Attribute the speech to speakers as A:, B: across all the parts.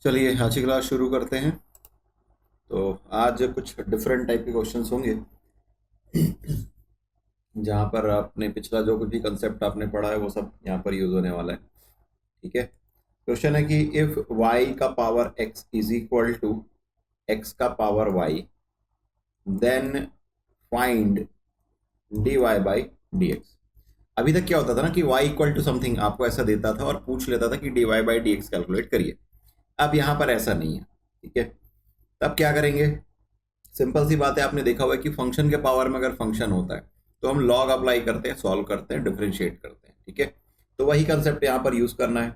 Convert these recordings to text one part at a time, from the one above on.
A: चलिए आज की क्लास शुरू करते हैं। तो आज कुछ डिफरेंट टाइप के क्वेश्चंस होंगे जहाँ पर आपने पिछला जो कुछ भी कंसेप्ट आपने पढ़ा है वो सब यहाँ पर यूज होने वाला है। ठीक है। क्वेश्चन है कि इफ y का power x is equal to x का power y, then find dy by dx। अभी तक क्या होता था ना कि y इक्वल टू समथिंग आपको ऐसा देता था और पूछ लेता था कि dy बाई dx कैलकुलेट करिए। अब यहाँ पर ऐसा नहीं है। ठीक है। तब क्या करेंगे? सिंपल सी बात है, आपने देखा हुआ है कि फंक्शन के पावर में अगर फंक्शन होता है तो हम लॉग अप्लाई करते हैं, सॉल्व करते हैं, डिफरेंशिएट करते हैं। ठीक है। तो वही कंसेप्ट यहाँ पर यूज करना है।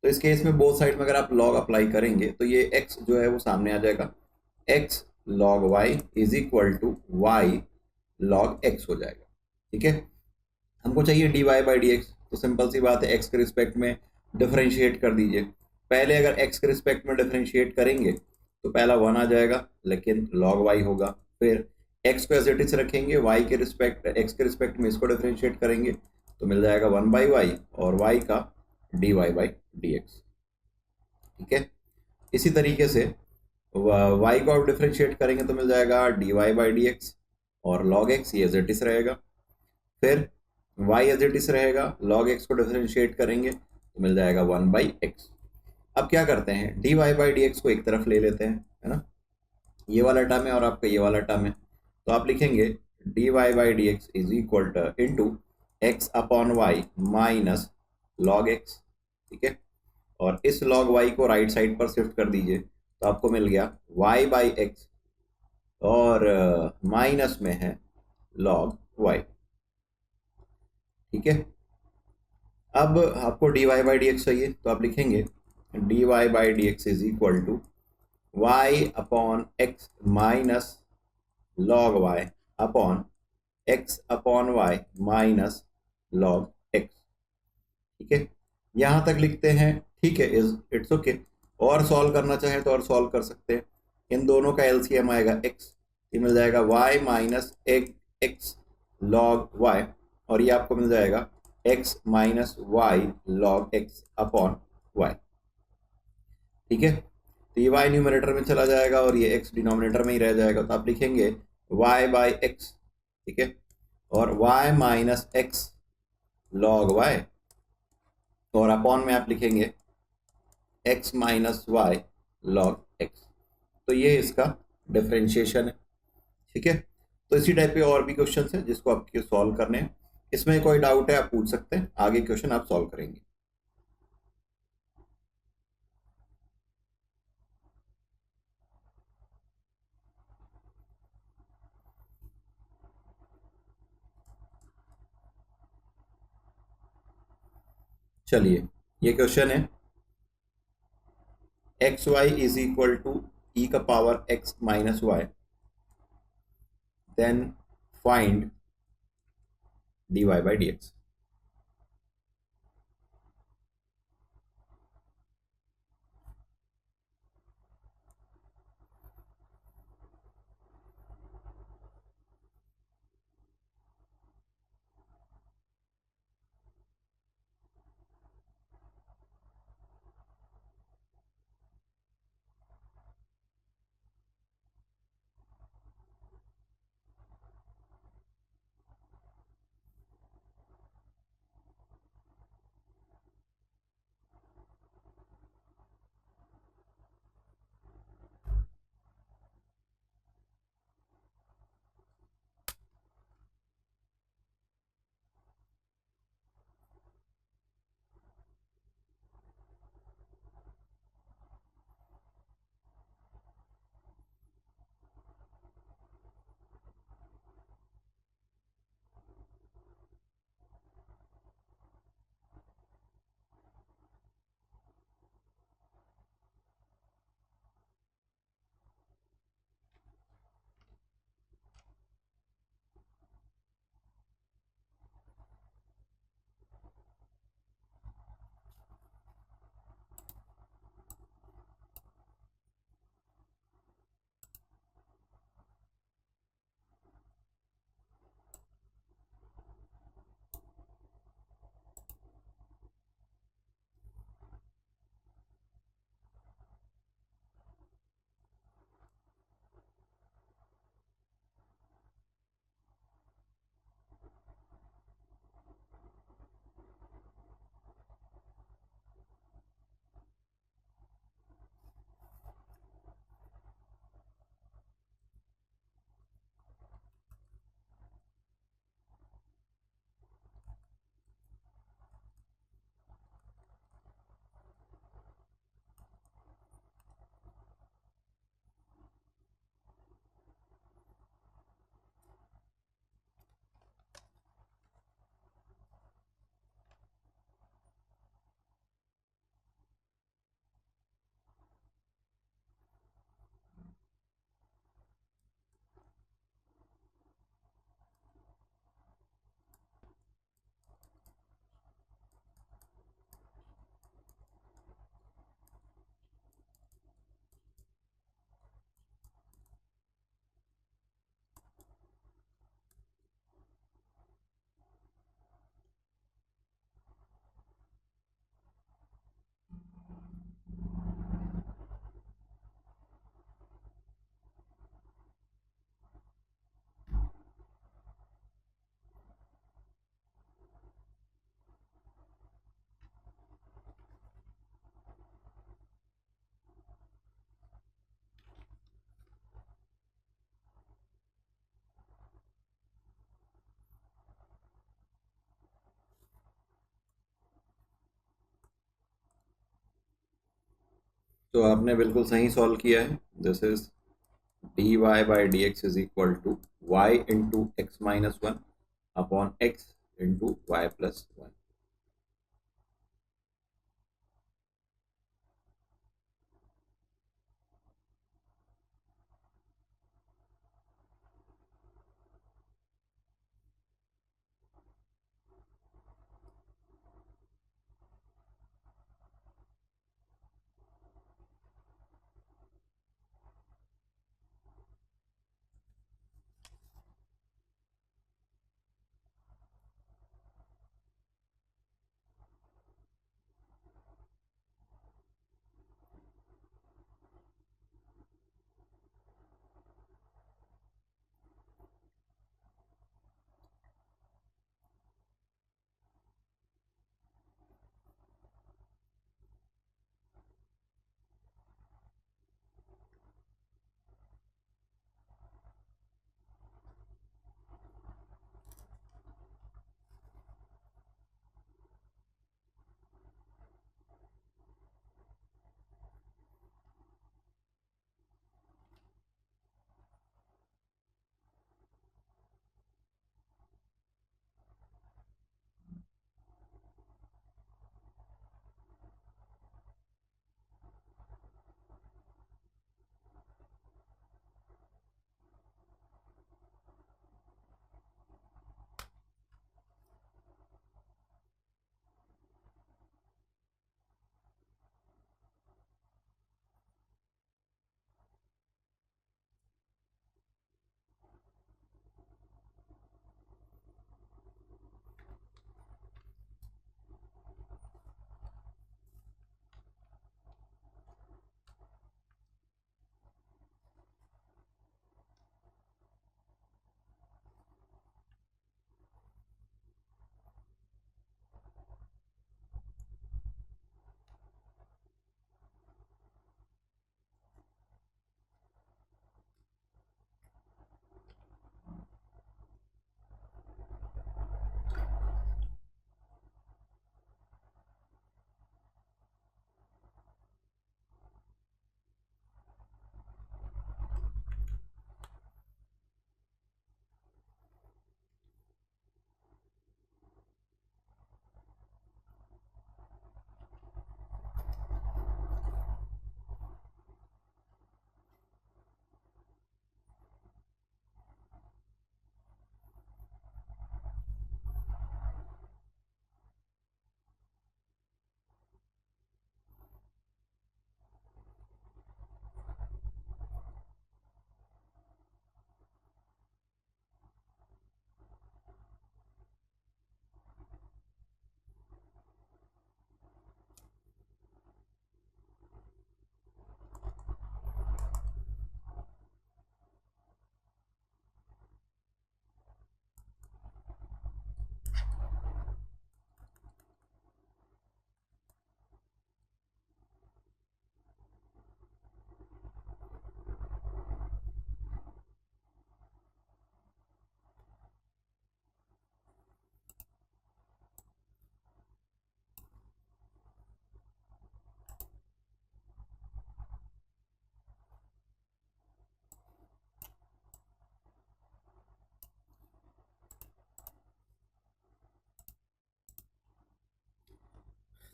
A: तो इस केस में बोथ साइड में अगर आप लॉग अप्लाई करेंगे तो ये x जो है वो सामने आ जाएगा, x log y is equal to y log x हो जाएगा। ठीक है। हमको चाहिए d y by d x, तो सिंपल सी बात है x के रिस्पेक्ट में डिफरेंशिएट कर दीजिए। पहले अगर x के रिस्पेक्ट में डिफरेंशिएट करेंगे तो पहला 1 आ जाएगा, लेकिन log y होगा। फिर x को एज इट इज रखेंगे, y के रिस्पेक्ट x के रिस्पेक्ट में इसको डिफरेंशिएट करेंगे तो मिल जाएगा 1 बाई वाई और y का d y by d x. ठीक है। इसी तरीके से y को आप डिफरेंशिएट करेंगे तो मिल जाएगा d y by d x और log x ये एज इट इज रहेगा। फिर y एज इट इज रहेगा, log x को डिफरेंशिएट करेंगे तो मिल जाएगा 1 बाई एक्स। अब क्या करते हैं, d y by d x को एक तरफ ले लेते हैं, है ना। ये वाला टर्म है और आपका ये वाला टर्म है, तो आप लिखेंगे d y by d x is equal to into x upon y minus log x. ठीक है। और इस log y को राइट साइड पर शिफ्ट कर दीजिए तो आपको मिल गया y बाई एक्स और माइनस में है log y। ठीक है। अब आपको d y by d x चाहिए तो आप लिखेंगे d y by d x is equal to y upon x minus log y upon x upon y minus log x. ठीक है। यहाँ तक लिखते हैं। ठीक है, इज इट्स ओके। और सॉल्व करना चाहें तो और सॉल्व कर सकते हैं। इन दोनों का एलसीएम आएगा एक्स, ये मिल जाएगा y minus x log y और ये आपको मिल जाएगा x minus y log x upon y. ठीक है। तो ये y न्यूमरेटर में चला जाएगा और ये x डिनोमिनेटर में ही रह जाएगा, तो आप लिखेंगे y बाई एक्स। ठीक है। और y minus x log y और अपॉन में आप लिखेंगे x minus y log x। तो ये इसका डिफरेंशिएशन है। ठीक है। तो इसी टाइप के और भी क्वेश्चन है जिसको आपको सॉल्व करने हैं। इसमें कोई डाउट है आप पूछ सकते हैं, आगे क्वेश्चन आप सॉल्व करेंगे। चलिए, ये क्वेश्चन है x y is equal to e का power x minus y, then find d y by d x. तो आपने बिल्कुल सही सॉल्व किया है। This is dy by d x is equal to y into x minus one upon x into y plus one.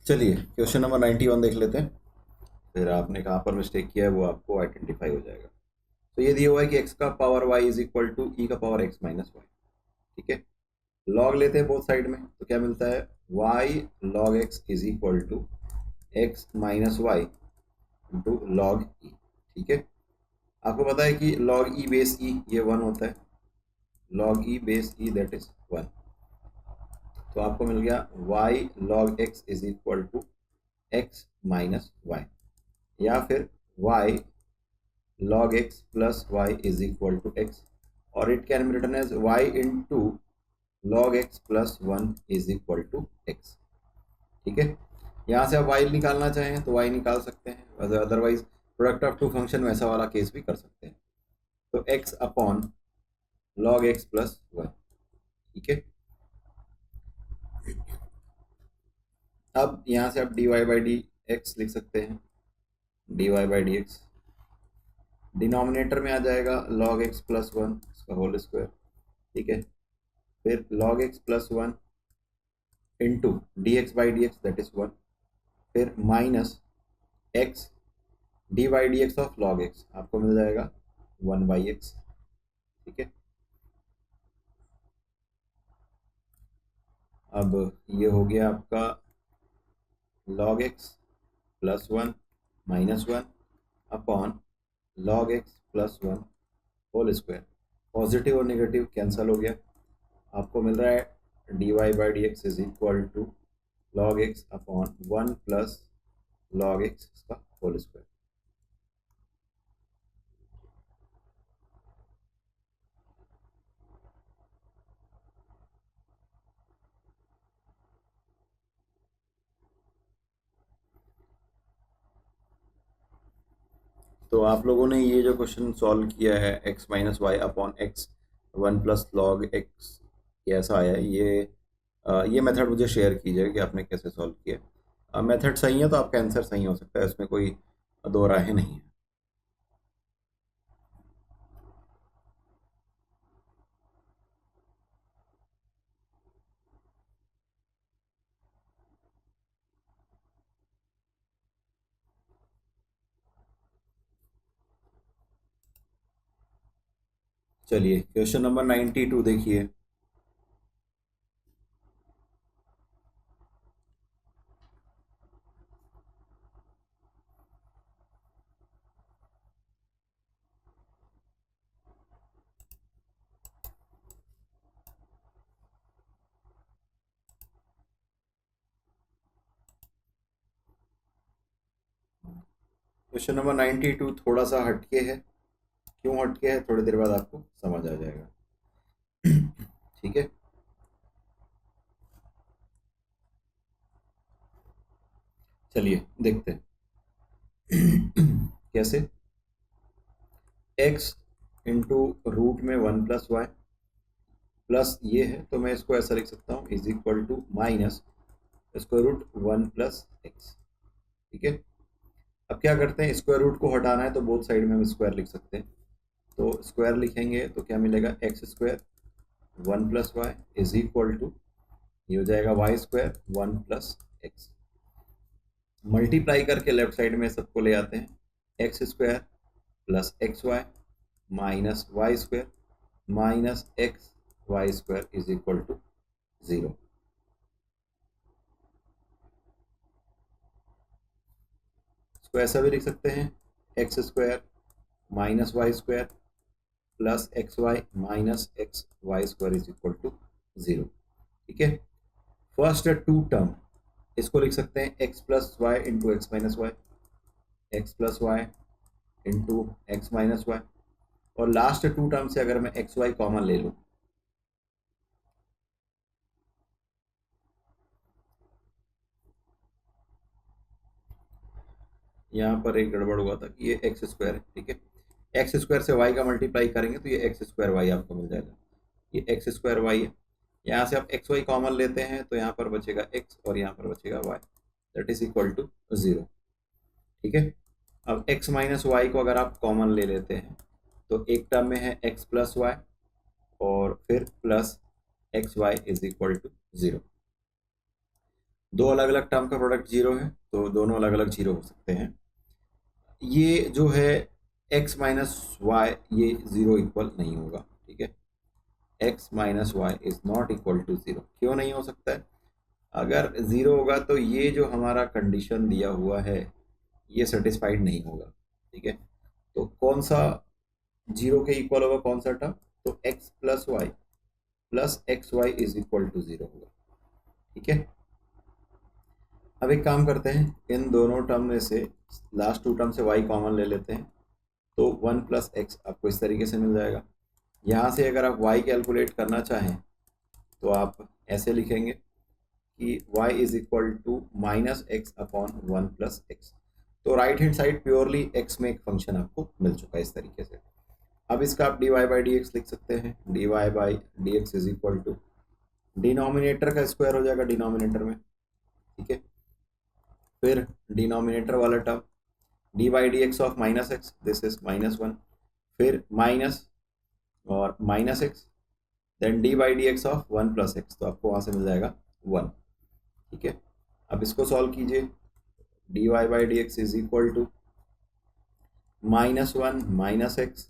A: चलिए question number 91 देख लेते हैं, फिर आपने कहाँ पर मिस्टेक किया है वो आपको आइडेंटिफाई हो जाएगा। तो ये दिया हुआ है कि x का power y is equal to e का पावर x माइनस वाई। ठीक है, लॉग लेते हैं बोथ साइड में, तो क्या मिलता है y log x is equal to x minus y into log e. ठीक है, आपको पता है कि log e बेस e ये वन होता है, log e base e that is one. तो आपको मिल गया y log x is equal to x minus y, या फिर y log x plus y is equal to x, or it can be written as y into log x plus 1 is equal to x। ठीक है, यहाँ से आप y निकालना चाहें तो y निकाल सकते हैं, otherwise product of two function वैसा वाला केस भी कर सकते हैं। तो x upon log x plus 1। ठीक है, अब यहाँ से आप dy बाई डी एक्स लिख सकते हैं, d y by d x, denominator में आ जाएगा log x प्लस वन इसका होल स्क्वायर, ठीक है। फिर log x plus one into d x by d x that is one, फिर minus x d by d x of log x आपको मिल जाएगा वन बाई एक्स, ठीक है। अब ये हो गया आपका log x plus one minus one upon log x plus one whole square, positive और नेगेटिव कैंसिल हो गया, आपको मिल रहा है d y by d x is equal to log x upon one plus log x इसका whole square. तो आप लोगों ने ये जो क्वेश्चन सॉल्व किया है x minus y upon x one plus log x कैसा आया, ये मेथड मुझे शेयर कीजिए कि आपने कैसे सॉल्व किया। मेथड सही है तो आपका आंसर सही हो सकता है, इसमें कोई दो राहें नहीं है। चलिए क्वेश्चन नंबर 92 देखिए। क्वेश्चन नंबर 92 थोड़ा सा हटके है, क्यों हटके है थोड़ी देर बाद आपको समझ आ जाएगा, ठीक है। चलिए देखते हैं कैसे। x इंटू रूट में वन प्लस वाई प्लस ये है तो मैं इसको ऐसा लिख सकता हूँ is equal to minus square root one plus x, ठीक है। अब क्या करते हैं, स्क्वायर रूट को हटाना है तो बोथ साइड में हम स्क्वायर लिख सकते हैं, तो स्क्वायर लिखेंगे तो क्या मिलेगा x square one plus y is equal to ये हो जाएगा y square one plus x. Multiply करके लेफ्ट साइड में सबको ले आते हैं, x square plus x y minus y square minus x y square is equal to zero. इसको ऐसा भी लिख सकते हैं x square minus y square plus x y minus x y square is equal to zero, ठीक है। First to term इसको लिख सकते हैं x plus y into x minus y, x plus y into x minus y, और last two term से अगर मैं एक्स वाई कॉमन ले लूँ यहाँ पर एक गड़बड़ हुआ था कि ये एक्स स्क्वायर है, ठीक है। एक्स स्क्वायर से वाई का मल्टीप्लाई करेंगे तो ये एक्स स्क्वायर वाई आपको मिल जाएगा, ये एक्स स्क्वायर वाई है। यहाँ से आप एक्स वाई कॉमन लेते हैं तो यहाँ पर बचेगा एक्स और यहाँ पर बचेगा y that is equal to zero, ठीक है। अब एक्स माइनस वाई को अगर आप कॉमन ले लेते हैं तो एक टर्म में है एक्स प्लस वाई और फिर plus x y is equal to zero. दो अलग अलग टर्म का प्रोडक्ट जीरो है तो दोनों अलग अलग जीरो हो सकते हैं। ये जो है x माइनस वाई ये जीरो इक्वल नहीं होगा, ठीक है। x minus y is not equal to zero, क्यों नहीं हो सकता है, अगर जीरो होगा तो ये जो हमारा कंडीशन दिया हुआ है ये सेटिस्फाइड नहीं होगा, ठीक है। तो कौन सा जीरो के इक्वल होगा, कौन सा टर्म, तो x plus x y is equal to zero होगा, ठीक है। अब एक काम करते हैं, इन दोनों टर्म में से लास्ट टू टर्म से y कॉमन ले लेते हैं तो वन प्लस एक्स आपको इस तरीके से मिल जाएगा। यहाँ से अगर आप y कैलकुलेट करना चाहें तो आप ऐसे लिखेंगे कि y is equal to minus x upon one plus x, तो right hand side purely x में एक फंक्शन आपको मिल चुका है इस तरीके से। अब इसका आप d y by d x लिख सकते हैं, d y by d x is equal to denominator का स्क्वायर हो जाएगा डिनोमिनेटर में, ठीक है। फिर डिनोमिनेटर वाला term d by d x of minus x, this is -1, फिर माइनस और minus x, then d by d x of 1 plus x, तो आपको वहाँ से मिल जाएगा 1। ठीक है, अब इसको सॉल्व कीजिए। D y by d x is equal to -1 minus x,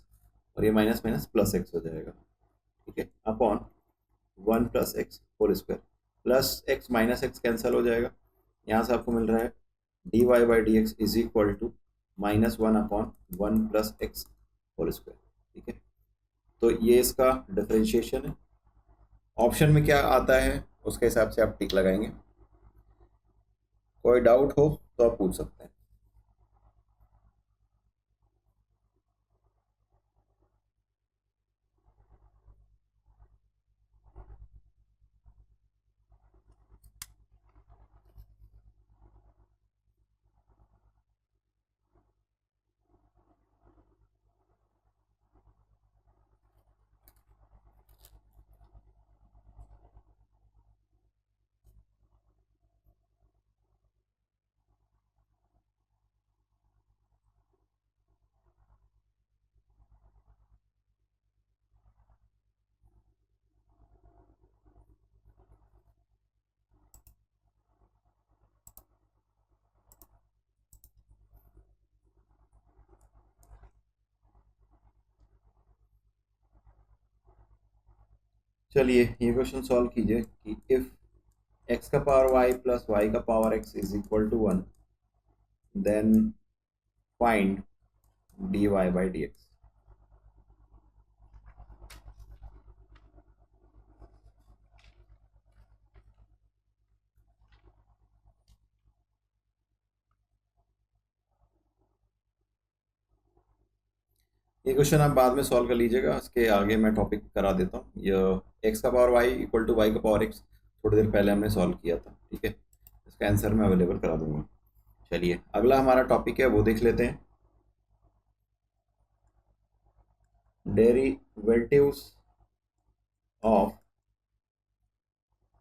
A: और ये माइनस माइनस प्लस एक्स हो जाएगा। ठीक है, upon 1 plus x whole square, plus x minus x cancel हो जाएगा। यहाँ से आपको मिल रहा है d y by d x is equal to -1 upon 1 plus x whole square. ठीक है, तो ये इसका डिफरेंशिएशन है। ऑप्शन में क्या आता है उसके हिसाब से आप टिक लगाएंगे। कोई डाउट हो तो आप पूछ सकते हैं। चलिए ये क्वेश्चन सॉल्व कीजिए कि इफ x का पावर y प्लस y का power x is equal to 1, then find dy by d x. ये क्वेश्चन आप बाद में सॉल्व कर लीजिएगा, इसके आगे मैं टॉपिक करा देता हूँ। ये x का power y equal to y का पावर x थोड़ी देर पहले हमने सॉल्व किया था। ठीक है, इसका आंसर मैं अवेलेबल करा दूंगा। चलिए अगला हमारा टॉपिक है वो देख लेते हैं, डेरिवेटिव्स ऑफ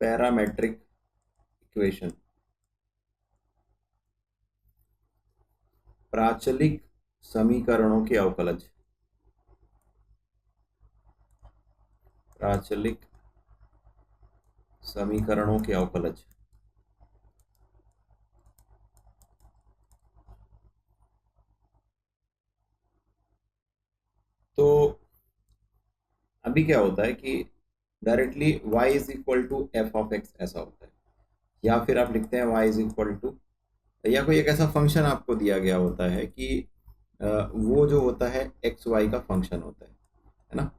A: पैरामेट्रिक इक्वेशन, प्राचलिक समीकरणों के अवकलज, प्राचलिक समीकरणों के अवकलज। तो अभी क्या होता है कि directly y is equal to f of x ऐसा होता है, या फिर आप लिखते हैं y इज इक्वल टू, या कोई एक ऐसा फंक्शन आपको दिया गया होता है कि वो जो होता है एक्स वाई का फंक्शन होता है ना।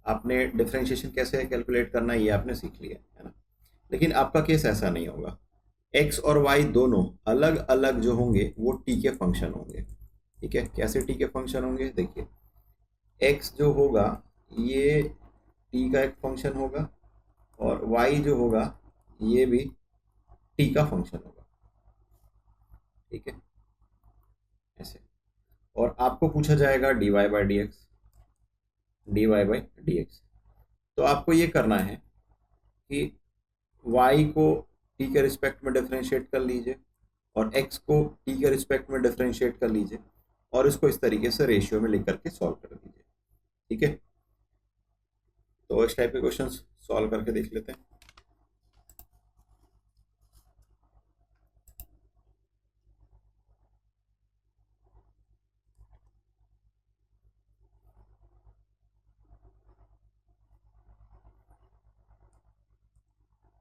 A: आपने डिफरेंशिएशन कैसे कैलकुलेट करना है ये आपने सीख लिया है ना। लेकिन आपका केस ऐसा नहीं होगा, एक्स और वाई दोनों अलग अलग जो होंगे वो टी के फंक्शन होंगे। ठीक है, कैसे टी के फंक्शन होंगे, देखिए एक्स जो होगा ये टी का एक फंक्शन होगा, और वाई जो होगा ये भी टी का फंक्शन होगा। ठीक है, ऐसे। और आपको पूछा जाएगा d y by d x, d y by d x. तो आपको ये करना है कि y को t के रिस्पेक्ट में डिफरेंशिएट कर लीजिए, और x को t के रिस्पेक्ट में डिफरेंशिएट कर लीजिए, और इसको इस तरीके से रेशियो में लिख करके सॉल्व कर दीजिए। ठीक है, तो इस टाइप के क्वेश्चन सॉल्व करके देख लेते हैं।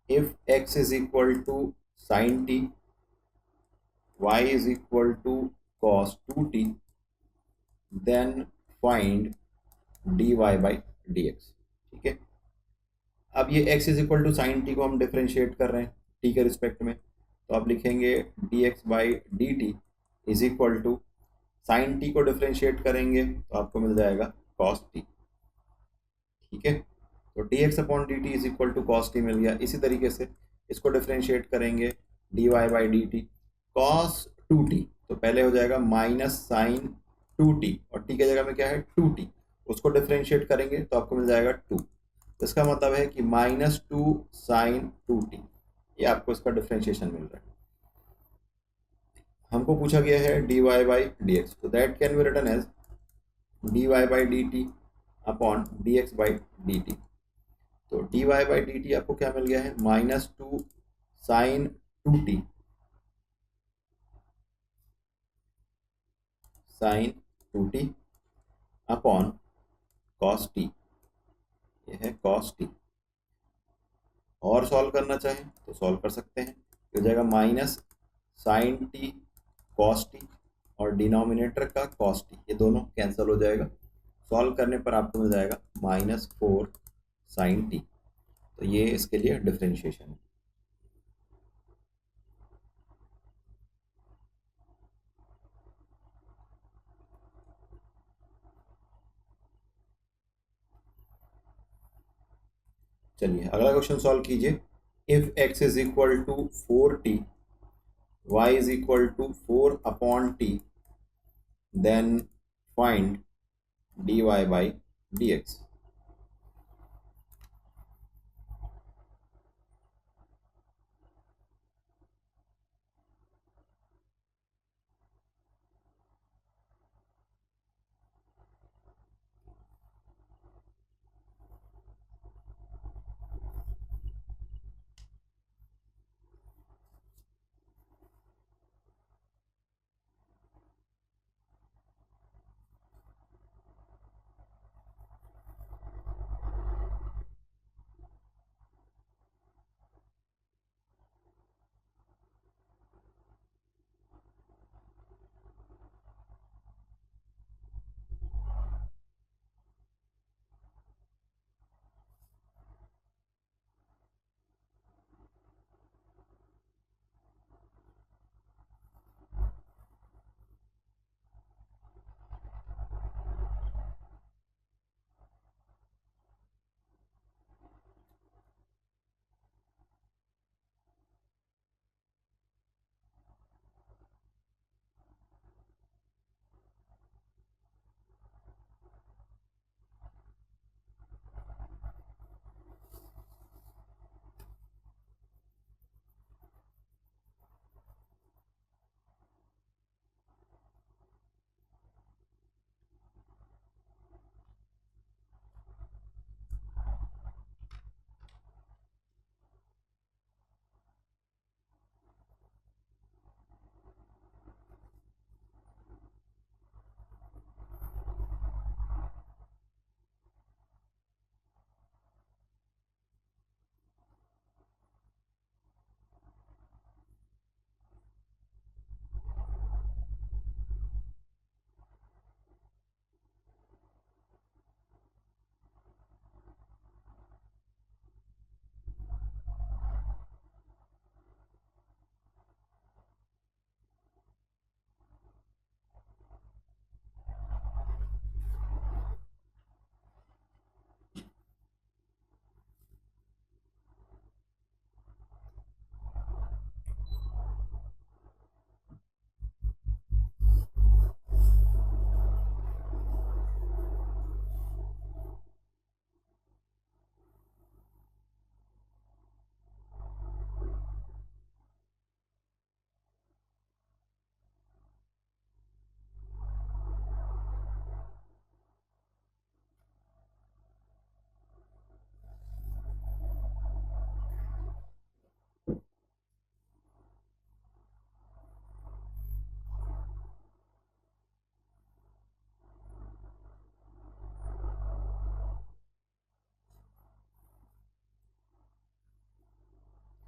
A: if x is equal to sin t, y is equal to cos 2t, then find dy by dx। ठीक है, अब ये x is equal to sine t को हम डिफरेंशिएट कर रहे हैं t के रिस्पेक्ट में, तो आप लिखेंगे dx by d t is equal to sine t को डिफरेंशिएट करेंगे तो आपको मिल जाएगा cos t। ठीक है, तो dx upon d t is equal to cos t मिल गया। इसी तरीके से इसको डिफरेंशिएट करेंगे dy by d t cos 2t, तो पहले हो जाएगा माइनस साइन 2t, और t की जगह में क्या है 2t, उसको डिफरेंशिएट करेंगे तो आपको मिल जाएगा 2। इसका मतलब है कि -2 साइन 2t, ये आपको इसका डिफरेंशिएशन मिल रहा है। हमको पूछा गया है dy बाई डी एक्स, तो that can be written as dy by d t upon d x by d t. तो dy बाई डी टी आपको क्या मिल गया है, -2 sine 2t sine 2t upon cos t, ये है कॉस टी। और सॉल्व करना चाहें तो सॉल्व कर सकते हैं, हो जाएगा minus sine t cos t और डिनोमिनेटर का कॉस टी, ये दोनों कैंसिल हो जाएगा। सॉल्व करने पर आपको मिल जाएगा -4 साइन टी। तो ये इसके लिए डिफरेंशिएशन है। चलिए अगला क्वेश्चन सॉल्व कीजिए। If x is equal to 4t, y is equal to 4 upon t, then find dy by dx।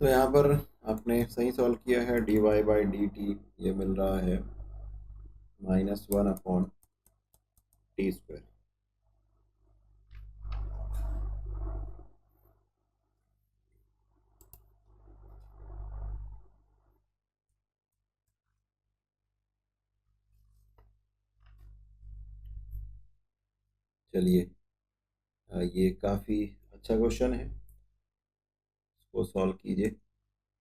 A: तो यहाँ पर आपने सही सॉल्व किया है, dy बाई डी टी ये मिल रहा है -1 अपॉन टी स्क्वायर। चलिए ये काफ़ी अच्छा क्वेश्चन है, इसको सॉल्व कीजिए।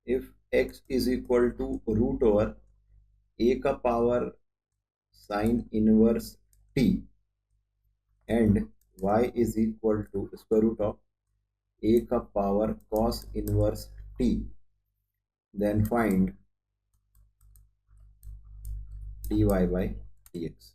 A: If x is equal to root over a का power sine inverse t and y is equal to square root of a का power cos inverse t, then find dy/dx।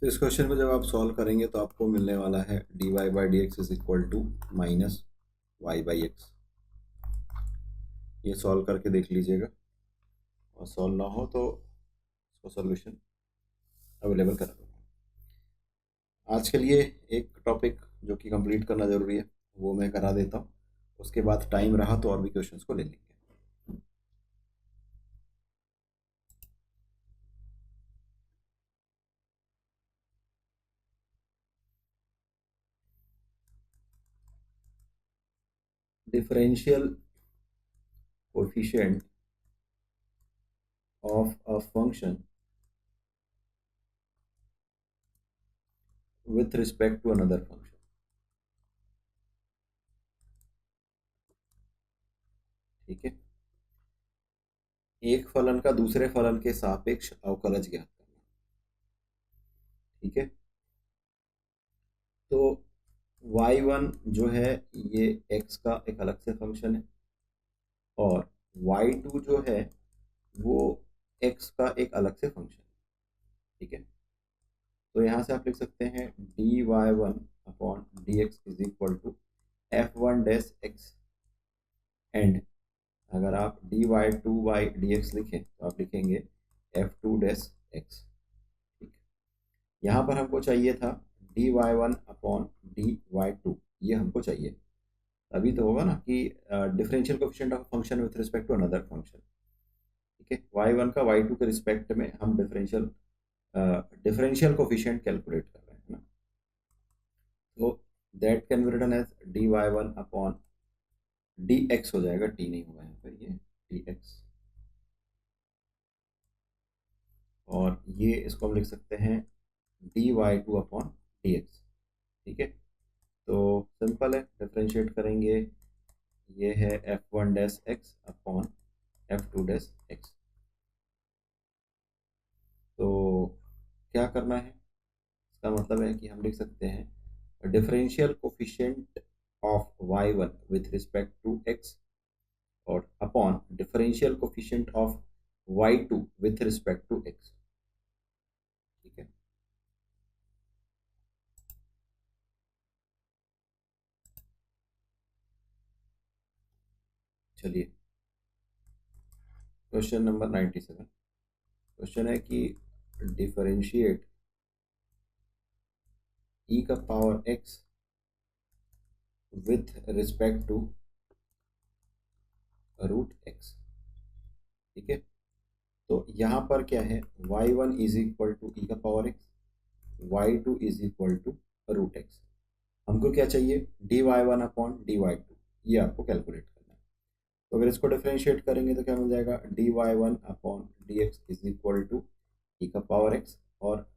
A: तो इस क्वेश्चन को जब आप सॉल्व करेंगे तो आपको मिलने वाला है dy/dx is equal to minus y/x। ये सॉल्व करके देख लीजिएगा, और सॉल्व ना हो तो उसका सॉल्यूशन अवेलेबल करा दूँगा। आज के लिए एक टॉपिक जो कि कंप्लीट करना ज़रूरी है वो मैं करा देता हूँ, उसके बाद टाइम रहा तो और भी क्वेश्चंस को ले लेंगे। Differential coefficient of a function with respect to another function. ठीक है, एक फलन का दूसरे फलन के सापेक्ष अवकलज ज्ञात करना। ठीक है, तो y1 जो है ये x का एक अलग से फंक्शन है, और y2 जो है वो x का एक अलग से फंक्शन, ठीक है। तो यहाँ से आप लिख सकते हैं dy1/dx is equal to f1 dash x, and अगर आप dy2/dx लिखें तो आप लिखेंगे f2 डैश x, ठीक। यहाँ पर हमको चाहिए था dy1/dy2, ये हमको चाहिए। अभी तो होगा ना कि differential coefficient of function with respect to another function, ठीक है। y1 का y2 के रिस्पेक्ट में हम डिफरेंशियल कोएफिशिएंट कैलकुलेट कर रहे हैं ना। तो that can be written as dy1/dx हो जाएगा, t नहीं होगा यहाँ पर, ये dx। और ये इसको हम लिख सकते हैं dy2/dx, ठीक है। तो सिंपल है, डिफरेंशिएट करेंगे, ये है f1 dash x upon f2 dash x. तो क्या करना है, इसका मतलब है कि हम लिख सकते हैं differential coefficient of y1 with respect to x और upon differential coefficient of y2 with respect to x, ठीक है। चलिए क्वेश्चन नंबर 97। क्वेश्चन है कि डिफरेंशिएट e का power x with respect to root x, ठीक है। तो यहाँ पर क्या है, y1 is equal to e का power x, y2 is equal to root x। हमको क्या चाहिए, dy1/dy2, ये आपको कैलकुलेट करना है। तो अगर इसको डिफरेंशिएट करेंगे तो क्या मिल जाएगा, dy1/dx is equal to e का पावर x, और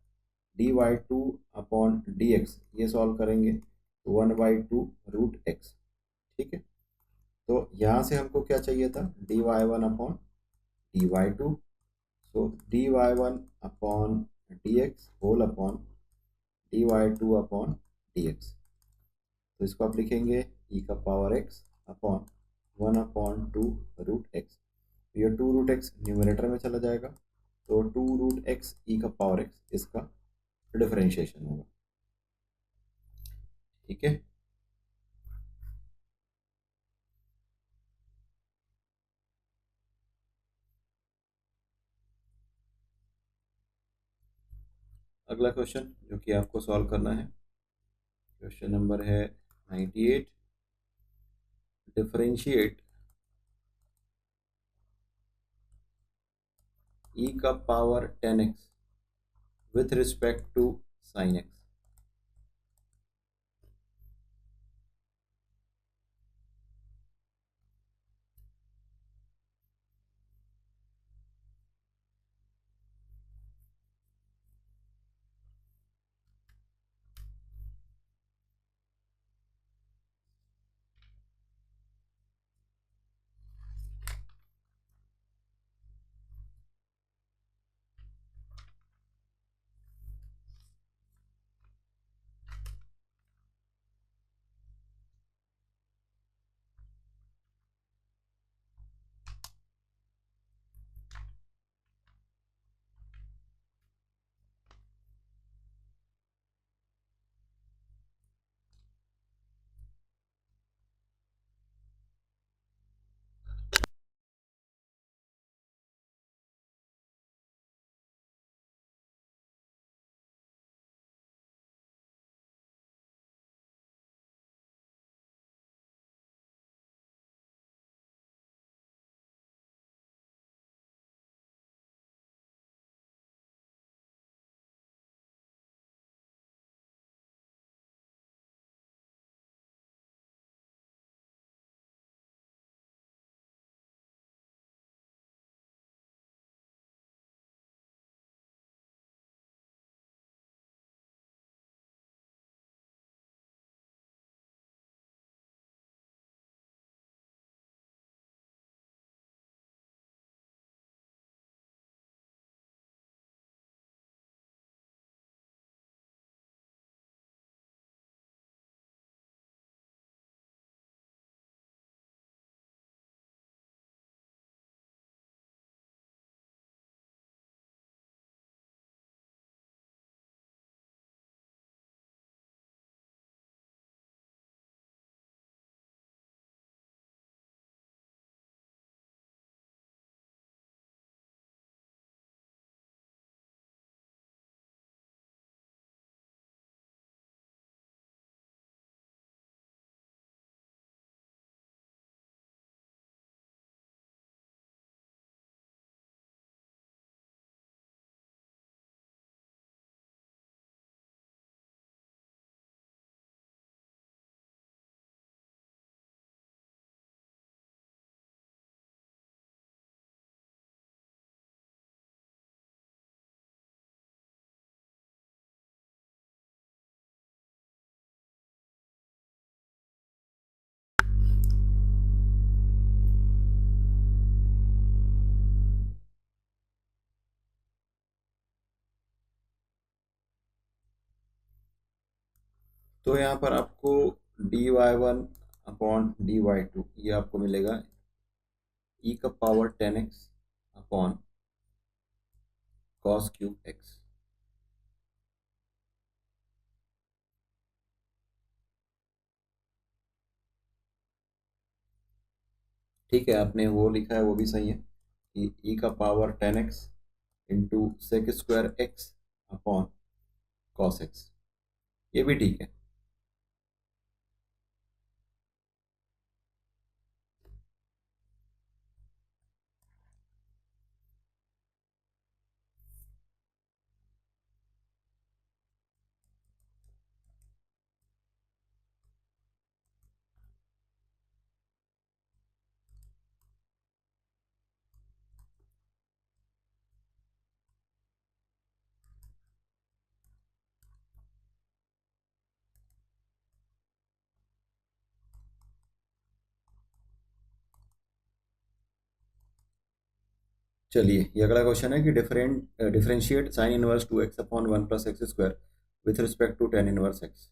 A: dy2/dx ये सॉल्व करेंगे तो 1/2 रूट x, ठीक है। तो यहाँ से हमको क्या चाहिए था, dy1/dy2, सो dy1/dx होल अपॉन dy2/dx। तो इसको आप लिखेंगे ई का power x upon 1/2 root x. ये 2 रूट एक्स न्यूमरेटर में चला जाएगा, तो 2 रूट एक्स ई का पावर x इसका डिफरेंशिएशन होगा, ठीक है। अगला क्वेश्चन जो कि आपको सॉल्व करना है, क्वेश्चन नंबर है 98। डिफरेंशिएट ई का power 10x with respect to sine x। तो यहाँ पर आपको dy1 अपॉन dy2 ये आपको मिलेगा e का power 10x upon cos cube x. ठीक है, आपने वो लिखा है वो भी सही है कि e का power 10x into sec square x upon cos x, ये भी ठीक है। चलिए, ये अगला क्वेश्चन है कि differentiate sine inverse 2x upon 1 plus x square with respect to tan inverse x.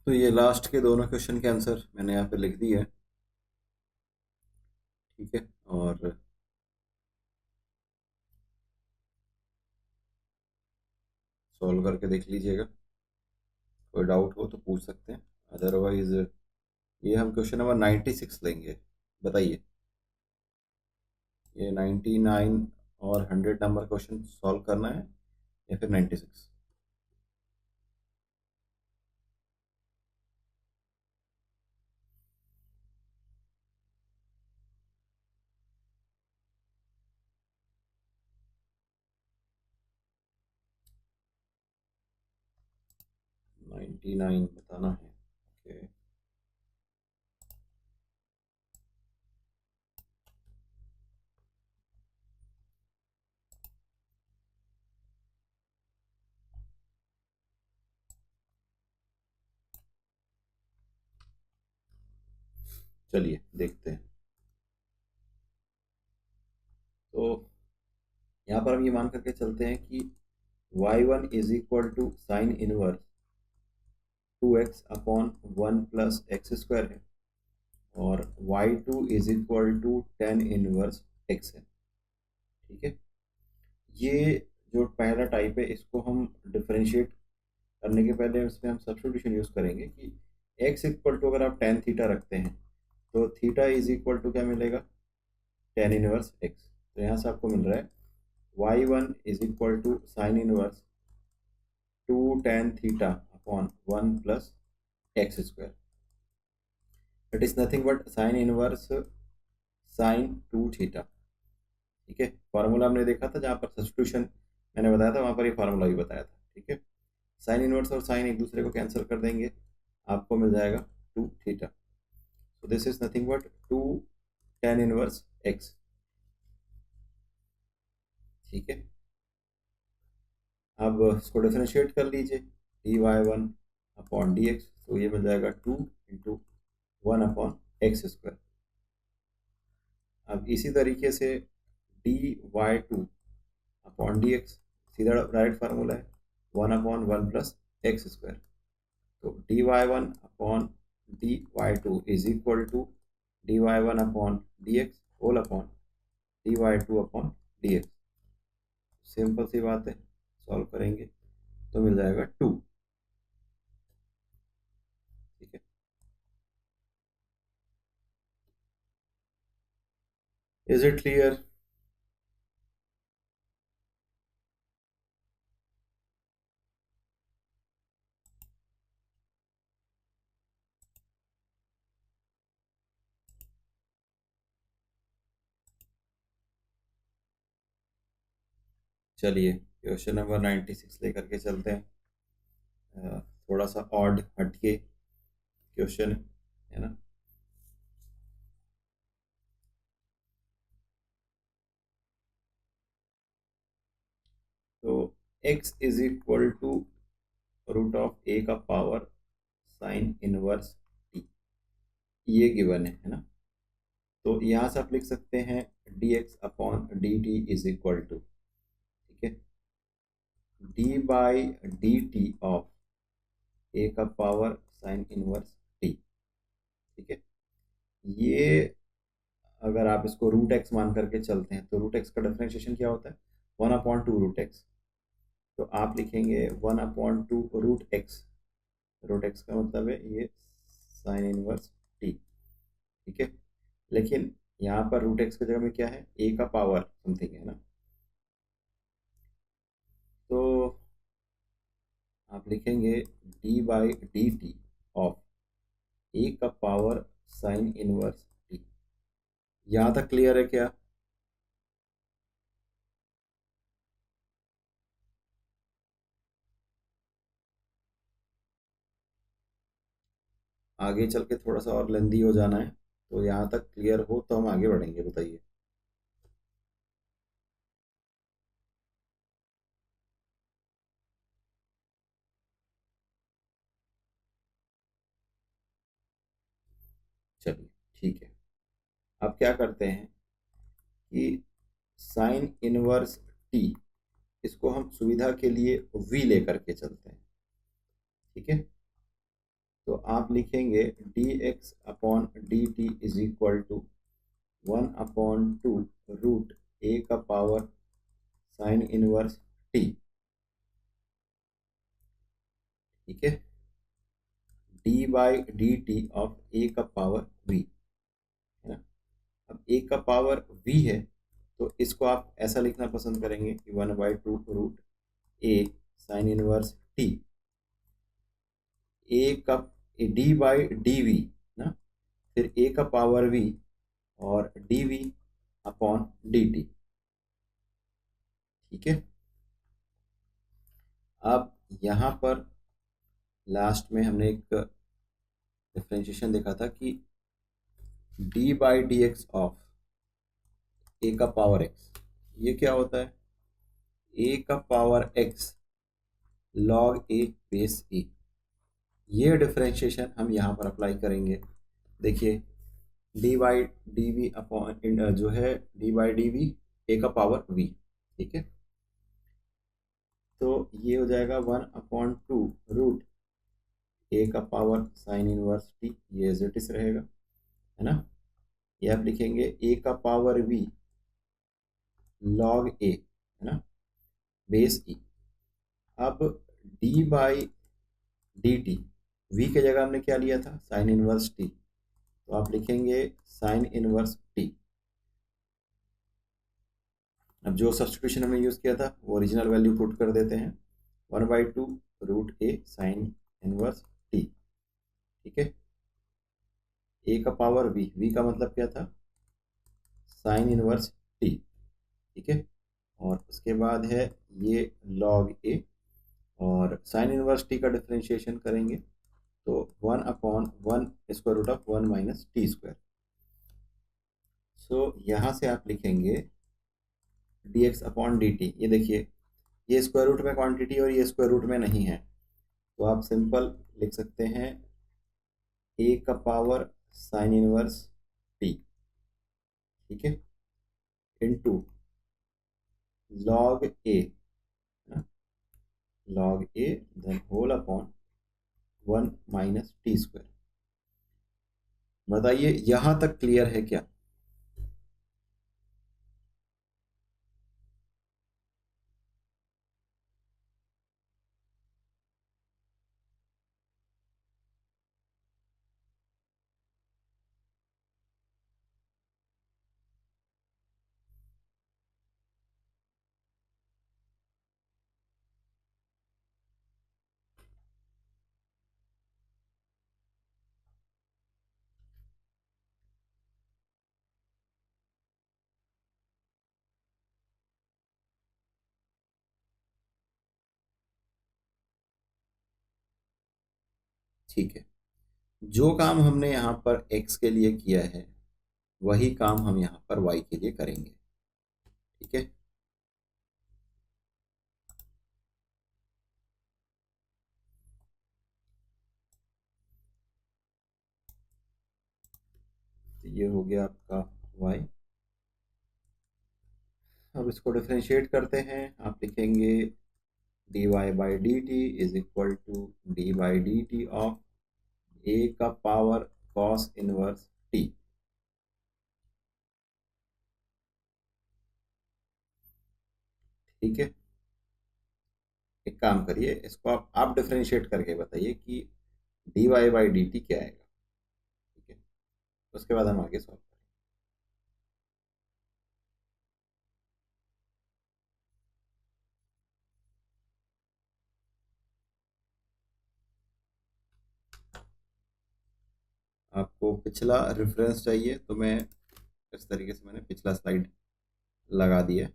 A: तो ये लास्ट के दोनों क्वेश्चन के आंसर मैंने यहाँ पे लिख दिए है। ठीक है, और सॉल्व करके देख लीजिएगा, कोई डाउट हो तो पूछ सकते हैं, अदरवाइज ये हम क्वेश्चन नंबर 96 लेंगे। बताइए, ये 99 और 100 नंबर क्वेश्चन सॉल्व करना है या फिर 96? नाइन्टी नाइन बताना है। ओके, चलिए देखते हैं। तो यहाँ पर हम ये मान करके चलते हैं कि y1 is equal to sine inverse 2x upon 1 plus x square है, और y2 is equal to tan inverse x है। ठीक है, ये जो पहला टाइप है इसको हम डिफरेंशिएट करने के पहले इसमें हम सब्स्टिट्यूशन यूज़ करेंगे कि x इक्वल टू, अगर आप टेन थीटा रखते हैं तो थीटा इज इक्वल टू क्या मिलेगा, टेन इनवर्स x। तो यहाँ से आपको मिल रहा है y1 is equal to sine inverse two tan theta upon 1 plus x square. It is nothing but sine inverse sine two theta. ठीक है, फार्मूला हमने देखा था जहाँ पर सब्स्टिट्यूशन मैंने बताया था, वहाँ पर ये फार्मूला भी बताया था। ठीक है, साइन इनवर्स और साइन एक दूसरे को कैंसिल कर देंगे, आपको मिल जाएगा two theta. So this is nothing but two tan inverse x. ठीक है, अब इसको डिफरेंशिएट कर लीजिए, d y one upon d x, तो ये मिल जाएगा two into one upon x square. अब इसी तरीके से d y two upon d x, सीधा राइट फार्मूला है, one upon one plus x square. तो d y one upon d y two is equal to D y one upon d x whole upon d y two upon d x. Simple सी बात है, solve करेंगे तो मिल जाएगा to. ठीक है, इज इट क्लियर? चलिए क्वेश्चन नंबर 96 लेकर के चलते हैं। थोड़ा सा ऑड हटके क्वेश्चन है ना। तो x is equal to root of a का पावर साइन इनवर्स टी, ये गिवन है ना। तो यहाँ से आप लिख सकते हैं d x upon d t is equal to, ठीक है, d by d t of a का पावर साइन इनवर्स टी। ठीक है, ये अगर आप इसको रूट एक्स मान करके चलते हैं तो रूट एक्स का डिफरेंशिएशन क्या होता है, one upon two root x. तो आप लिखेंगे one upon two root x, root x का मतलब है ये साइन इनवर्स टी। ठीक है, लेकिन यहाँ पर रूट एक्स की जगह में क्या है, ए का पावर समथिंग है ना। तो आप लिखेंगे d by d t of a का पावर साइन इनवर्स टी। यहाँ तक क्लियर है क्या? आगे चल के थोड़ा सा और लेंदी हो जाना है, तो यहाँ तक क्लियर हो तो हम आगे बढ़ेंगे। बताइए। चलिए ठीक है, अब क्या करते हैं कि साइन इनवर्स टी, इसको हम सुविधा के लिए वी लेकर के चलते हैं। ठीक है, तो आप लिखेंगे d x upon d t is equal to 1/2 root a का पावर साइन इनवर्स टी। ठीक है, d by d t of a का पावर वी, है ना। अब ए का पावर वी है, तो इसको आप ऐसा लिखना पसंद करेंगे कि 1/2 root a sine inverse t, a का डी बाई डी वी ना, फिर ए का पावर वी और d v upon d t. ठीक है, अब यहाँ पर लास्ट में हमने एक डिफ्रेंशिएशन देखा था कि d by d x of a का पावर एक्स, ये क्या होता है, ए का power x log a base a. ये डिफ्रेंशिएशन हम यहाँ पर अप्लाई करेंगे। देखिए, d by d v upon जो है d by d v a का पावर वी। ठीक है, तो ये हो जाएगा 1/2 रूट ए का पावर साइन इनवर्स टी, ये एज इट इज रहेगा, है ना। ये आप लिखेंगे ए का पावर वी लॉग ए, है ना, बेस ई। अब d by d t, v के जगह हमने क्या लिया था, साइन इनवर्स टी, तो आप लिखेंगे साइन इनवर्स टी। अब जो सब्स्टिट्यूशन हमने यूज़ किया था वो ओरिजिनल वैल्यू पुट कर देते हैं, 1/2 root a sine inverse t. ठीक है, ए का पावर वी, वी का मतलब क्या था, साइन इनवर्स टी। ठीक है, और उसके बाद है ये लॉग ए, और साइन इनवर्स टी का डिफरेंशिएशन करेंगे तो 1/1 square root of 1 minus t square. So यहाँ से आप लिखेंगे d x upon d t. ये देखिए, ये स्क्वायर रूट में क्वांटिटी और ये स्क्वायर रूट में नहीं है, तो आप सिंपल लिख सकते हैं ए का पावर साइन इनवर्स टी, ठीक है, into log a, log a then whole upon 1 minus t square. बताइए यहां तक क्लियर है क्या। ठीक है, जो काम हमने यहाँ पर x के लिए किया है वही काम हम यहाँ पर y के लिए करेंगे। ठीक है, तो ये हो गया आपका y। अब इसको डिफरेंशिएट करते हैं, आप लिखेंगे d y by d t is equal to d by d t of a का पावर कॉस इनवर्स टी। ठीक है, एक काम करिए, इसको आप डिफरेंशिएट करके बताइए कि d y by d t क्या आएगा। ठीक है, उसके बाद हम आगे सॉल्व करेंगे। आपको पिछला रेफरेंस चाहिए तो मैं इस तरीके से मैंने पिछला स्लाइड लगा दिया।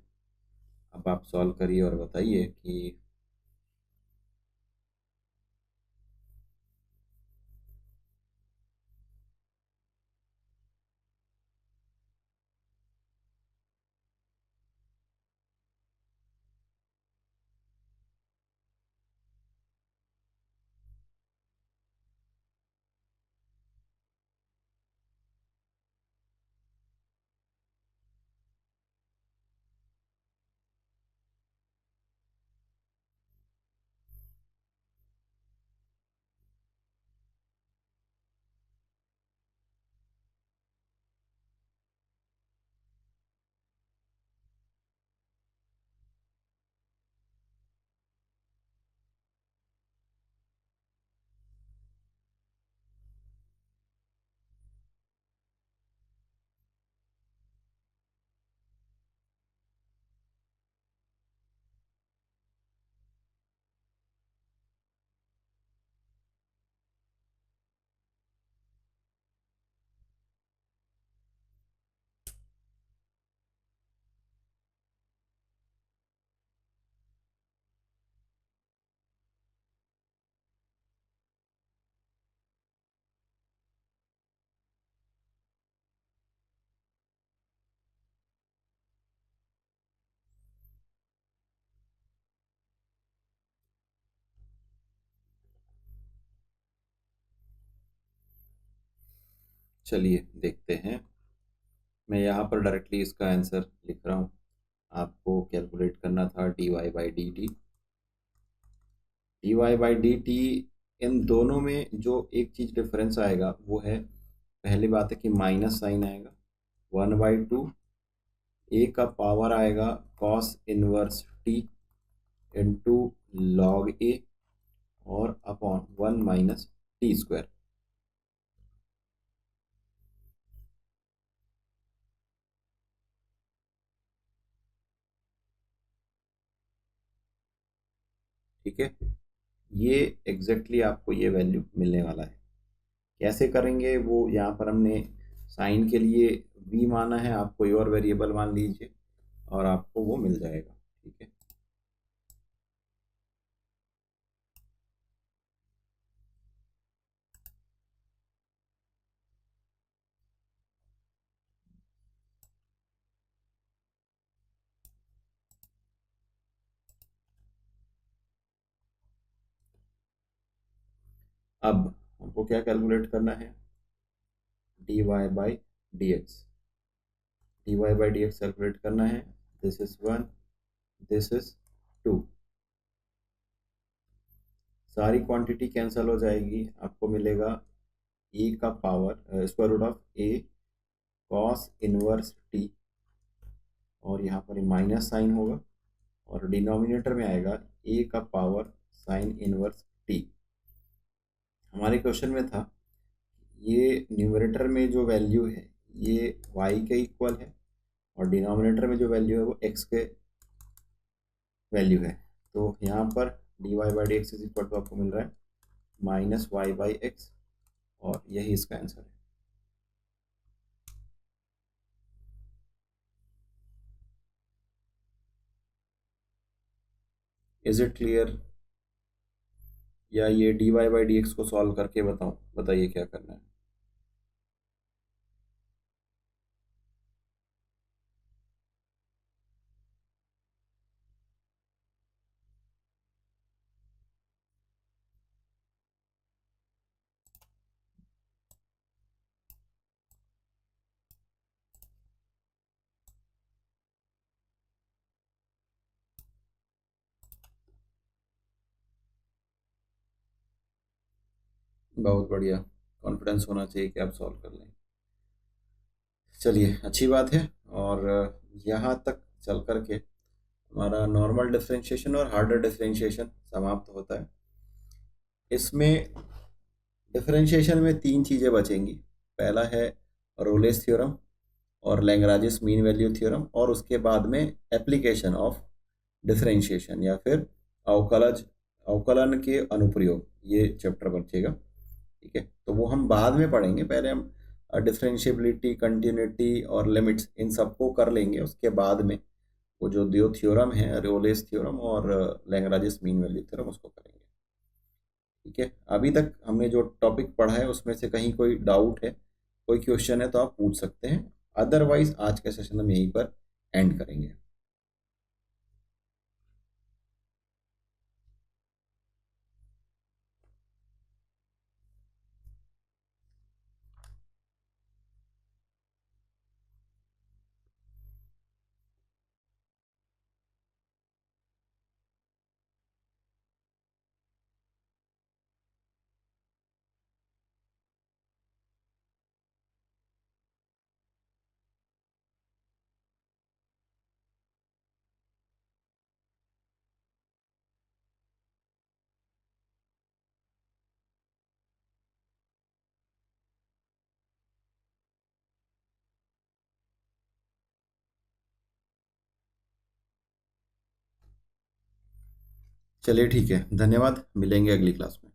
A: अब आप सॉल्व करिए और बताइए कि चलिए देखते हैं। मैं यहाँ पर डायरेक्टली इसका आंसर लिख रहा हूँ। आपको कैलकुलेट करना था d y by d t. D y by d t, इन दोनों में जो एक चीज़ डिफरेंस आएगा वो है, पहली बात है कि माइनस साइन आएगा, 1/2 ए का पावर आएगा cos inverse t into log a और अपॉन 1 माइनस टी स्क्वायर। ठीक है, ये एग्जैक्टली आपको ये वैल्यू मिलने वाला है। कैसे करेंगे वो, यहाँ पर हमने साइन के लिए v माना है, आप कोई और वेरिएबल मान लीजिए और आपको वो मिल जाएगा। ठीक है, अब हमको क्या कैलकुलेट करना है, d y by d x. D y by d x calculate करना है। This is 1, this is 2। सारी क्वांटिटी कैंसिल हो जाएगी, आपको मिलेगा ए का power square root of a cos inverse t, और यहाँ पर माइनस साइन होगा और डिनोमिनेटर में आएगा ए का पावर साइन इनवर्स टी। हमारे क्वेश्चन में था ये न्यूमरेटर में जो वैल्यू है ये y के इक्वल है और डिनोमिनेटर में जो वैल्यू है वो x के वैल्यू है। तो यहाँ पर d y by d x is equal to आपको मिल रहा है माइनस वाई बाई एक्स, और यही इसका आंसर है। Is it clear? या ये d y by d x को सॉल्व करके बताऊँ, बताइए क्या करना है। बहुत बढ़िया, कॉन्फिडेंस होना चाहिए कि आप सॉल्व कर लें। चलिए अच्छी बात है। और यहाँ तक चल करके हमारा नॉर्मल डिफरेंशिएशन और हार्डर डिफरेंशिएशन समाप्त होता है। इसमें डिफरेंशिएशन में तीन चीज़ें बचेंगी। पहला है रोलेस थ्योरम और लैग्रांजिस मीन वैल्यू थ्योरम, और उसके बाद में एप्लीकेशन ऑफ डिफरेंशिएशन या फिर अवकलज अवकलन के अनुप्रयोग, ये चैप्टर बचेगा। ठीक है, तो वो हम बाद में पढ़ेंगे। पहले हम डिफरेंशिएबिलिटी, कंटिन्यूटी और लिमिट्स इन सबको कर लेंगे, उसके बाद में वो जो दो थ्योरम है रोलेस थ्योरम और लैग्रांजिस मीन वैल्यू थ्योरम उसको करेंगे। ठीक है, अभी तक हमने जो टॉपिक पढ़ा है उसमें से कहीं कोई डाउट है, कोई क्वेश्चन है तो आप पूछ सकते हैं, अदरवाइज आज के सेशन हम यहीं पर एंड करेंगे। चलिए ठीक है, धन्यवाद, मिलेंगे अगली क्लास में।